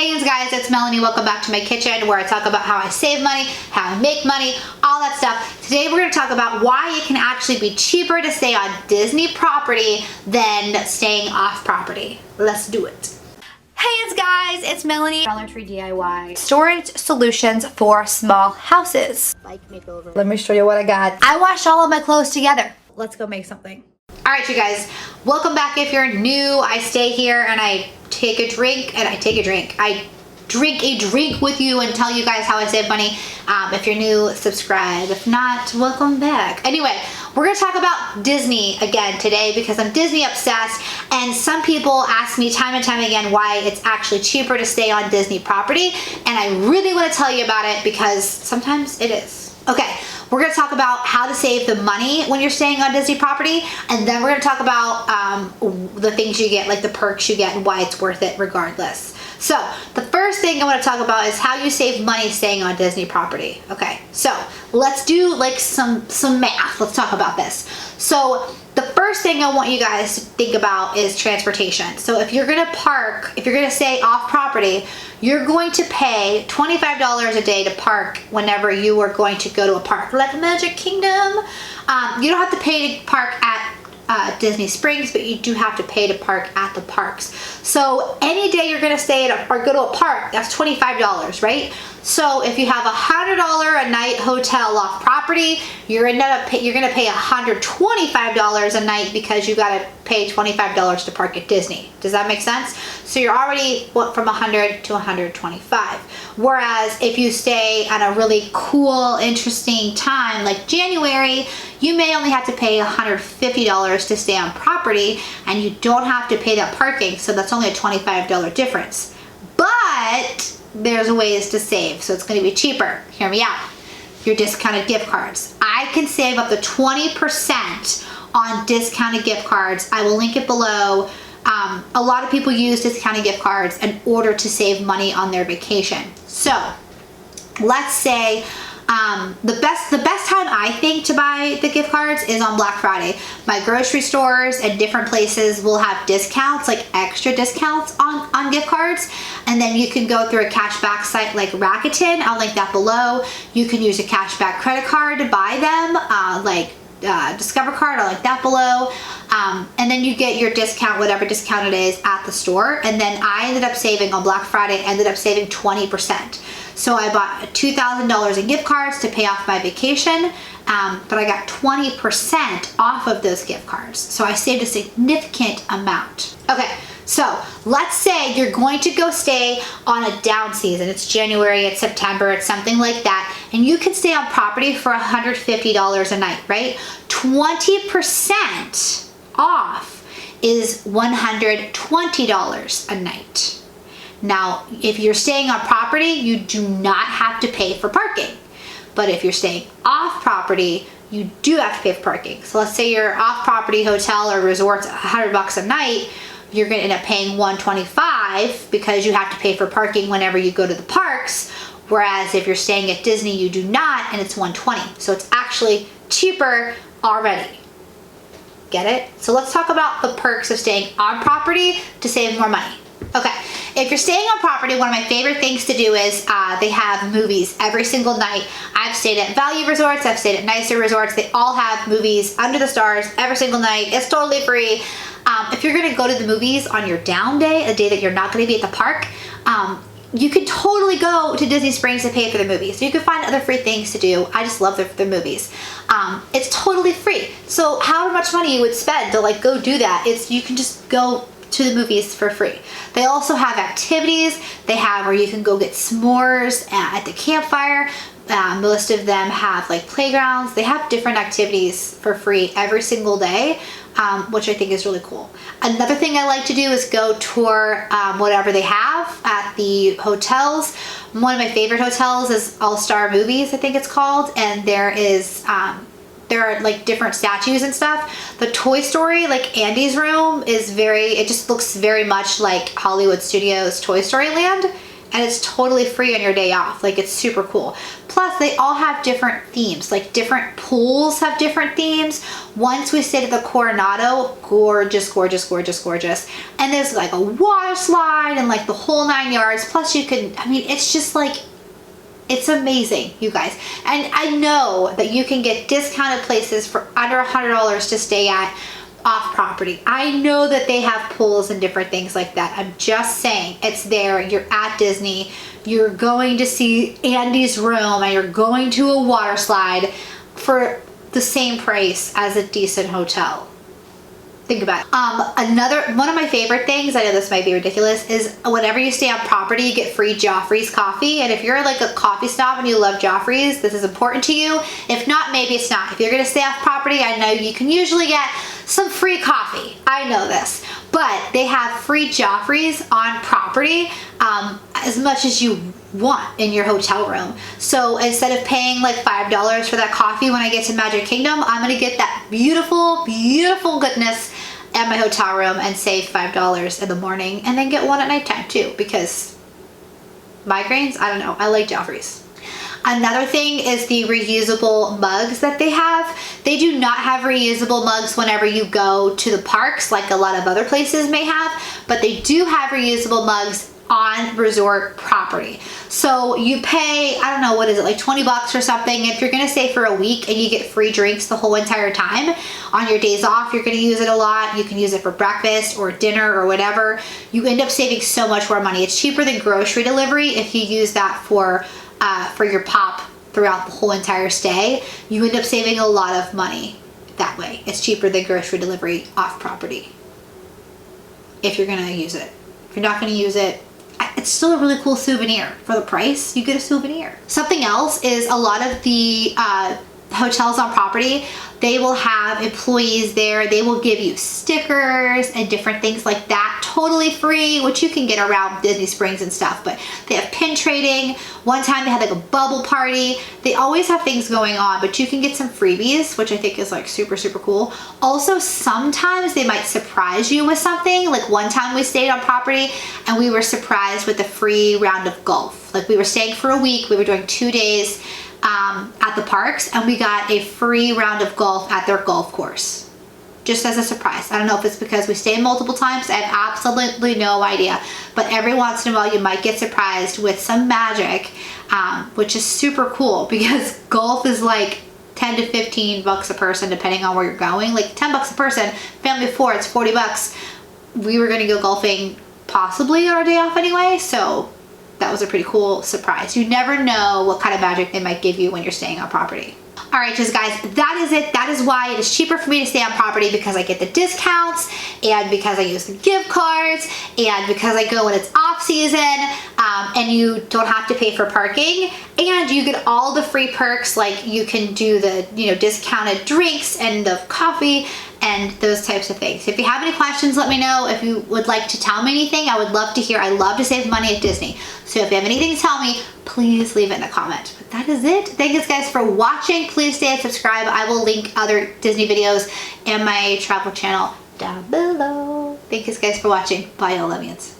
Hey guys, it's Melanie. Welcome back to my kitchen where I talk about how I save money, how I make money, all that stuff. Today we're going to talk about why it can actually be cheaper to stay on Disney property than staying off property. Let's do it. Hey guys, it's Melanie. Dollar Tree DIY storage solutions for small houses. Like makeover. Let me show you what I got. I washed all of my clothes together. Let's go make something. All right, you guys, welcome back. If you're new, I stay here and I take a drink and I take a drink. I drink a drink with you and tell you guys how I save money. If you're new, subscribe. If not, welcome back. Anyway, we're gonna talk about Disney again today because I'm Disney obsessed, and some people ask me time and time again why it's actually cheaper to stay on Disney property, and I really wanna tell you about it because sometimes it is. Okay, we're gonna talk about how to save the money when you're staying on Disney property, and then we're gonna talk about the things you get, like the perks you get and why it's worth it regardless. So the first thing I want to talk about is how you save money staying on Disney property. Okay, so let's do like some math. Let's talk about this. So the first thing I want you guys to think about is transportation. So if you're gonna park, if you're gonna stay off property, you're going to pay $25 a day to park whenever you are going to go to a park, like Magic Kingdom. You don't have to pay to park at Disney Springs, but you do have to pay to park at the parks. So any day you're gonna stay at or go to a park, that's $25, right? So if you have $100 a night hotel off property, you're gonna pay $125 a night because you gotta pay $25 to park at Disney. Does that make sense? So you're already from 100 to 125. Whereas if you stay at a really cool, interesting time like January, you may only have to pay $150 to stay on property, and you don't have to pay that parking. So that's only a $25 difference. But there's ways to save, so it's going to be cheaper. Hear me out. Your discounted gift cards. I can save up to 20% on discounted gift cards. I will link it below. A lot of people use discounted gift cards in order to save money on their vacation. So let's say the best time I think to buy the gift cards is on Black Friday. My grocery stores and different places will have discounts, like extra discounts on gift cards, and then you can go through a cashback site like Rakuten. I'll link that below. You can use a cashback credit card to buy them, like Discover card, I'll link that below. And then you get your discount, whatever discount it is, at the store. And then I ended up saving on Black Friday, ended up saving 20%. So I bought $2,000 in gift cards to pay off my vacation, but I got 20% off of those gift cards. So I saved a significant amount. Okay, so let's say you're going to go stay on a down season. It's January, it's September, it's something like that. And you can stay on property for $150 a night, right? 20% off is $120 a night. Now, if you're staying on property, you do not have to pay for parking. But if you're staying off property, you do have to pay for parking. So let's say your off property hotel or resort's $100 a night, you're gonna end up paying $125 because you have to pay for parking whenever you go to the parks. Whereas if you're staying at Disney, you do not, and it's $120. So it's actually cheaper already. Get it? So let's talk about the perks of staying on property to save more money. Okay, if you're staying on property, one of my favorite things to do is they have movies every single night. I've stayed at value resorts, I've stayed at nicer resorts. They all have movies under the stars every single night. It's totally free. If you're gonna go to the movies on your down day, a day that you're not gonna be at the park, you could totally go to Disney Springs and pay for the movies. So you can find other free things to do. I just love the movies. It's totally free. So however much money you would spend to like go do that, you can just go to the movies for free. They also have activities. They have where you can go get s'mores at the campfire. Most of them have like playgrounds. They have different activities for free every single day, which I think is really cool. Another thing I like to do is go tour whatever they have at the hotels. One of my favorite hotels is All Star Movies, I think it's called, and there are like different statues and stuff. The Toy Story, like Andy's room, it just looks very much like Hollywood Studios Toy Story Land. and it's totally free on your day off. Like, it's super cool. Plus, they all have different themes. Like, different pools have different themes. Once we stayed at the Coronado, gorgeous, gorgeous, gorgeous, gorgeous. And there's like a water slide and like the whole 9 yards. Plus you can, I mean, it's just like, it's amazing, you guys. And I know that you can get discounted places for under $100 to stay at off property. I know that they have pools and different things like that. I'm just saying, it's there. You're at Disney. You're going to see Andy's room and you're going to a water slide for the same price as a decent hotel. Think about it. Another one of my favorite things, I know this might be ridiculous, is whenever you stay on property, you get free Joffrey's coffee. And if you're like a coffee snob and you love Joffrey's, this is important to you. If not, maybe it's not. If you're gonna stay off property, I know you can usually get some free coffee. I know this, but they have free Joffrey's on property as much as you want in your hotel room. So instead of paying like $5 for that coffee when I get to Magic Kingdom, I'm gonna get that beautiful, beautiful goodness at my hotel room and save $5 in the morning and then get one at nighttime too, because migraines, I don't know, I like Joffrey's. Another thing is the reusable mugs that they have. They do not have reusable mugs whenever you go to the parks like a lot of other places may have, but they do have reusable mugs on resort property. So you pay, I don't know, what is it, like 20 bucks or something. If you're gonna stay for a week and you get free drinks the whole entire time, on your days off, you're gonna use it a lot. You can use it for breakfast or dinner or whatever. You end up saving so much more money. It's cheaper than grocery delivery if you use that for your pop throughout the whole entire stay. You end up saving a lot of money that way. It's cheaper than grocery delivery off property if you're gonna use it. If you're not gonna use it, it's still a really cool souvenir. For the price, you get a souvenir. Something else is a lot of the hotels on property, they will have employees there. They will give you stickers and different things like that, totally free, which you can get around Disney Springs and stuff. But they have pin trading. One time they had like a bubble party. They always have things going on, but you can get some freebies, which I think is like super, super cool. Also, sometimes they might surprise you with something. Like one time we stayed on property and we were surprised with a free round of golf. Like we were staying for a week. We were doing 2 days at the parks, and we got a free round of golf at their golf course, just as a surprise. I don't know if it's because we stayed multiple times. I have absolutely no idea, but every once in a while you might get surprised with some magic, which is super cool because golf is like 10 to 15 bucks a person depending on where you're going. Like 10 bucks a person, family of 4, it's 40 bucks. We were gonna go golfing possibly on our day off anyway, so that was a pretty cool surprise. You never know what kind of magic they might give you when you're staying on property. All right, just guys, that is it. That is why it is cheaper for me to stay on property, because I get the discounts and because I use the gift cards and because I go when it's off season, and you don't have to pay for parking, and you get all the free perks, like you can do the discounted drinks and the coffee and those types of things. If you have any questions, let me know. If you would like to tell me anything, I would love to hear. I love to save money at Disney. So if you have anything to tell me, please leave it in the comment. But that is it. Thank you guys for watching. Please stay and subscribe. I will link other Disney videos and my travel channel down below. Thank you guys for watching. Bye, all Lemians.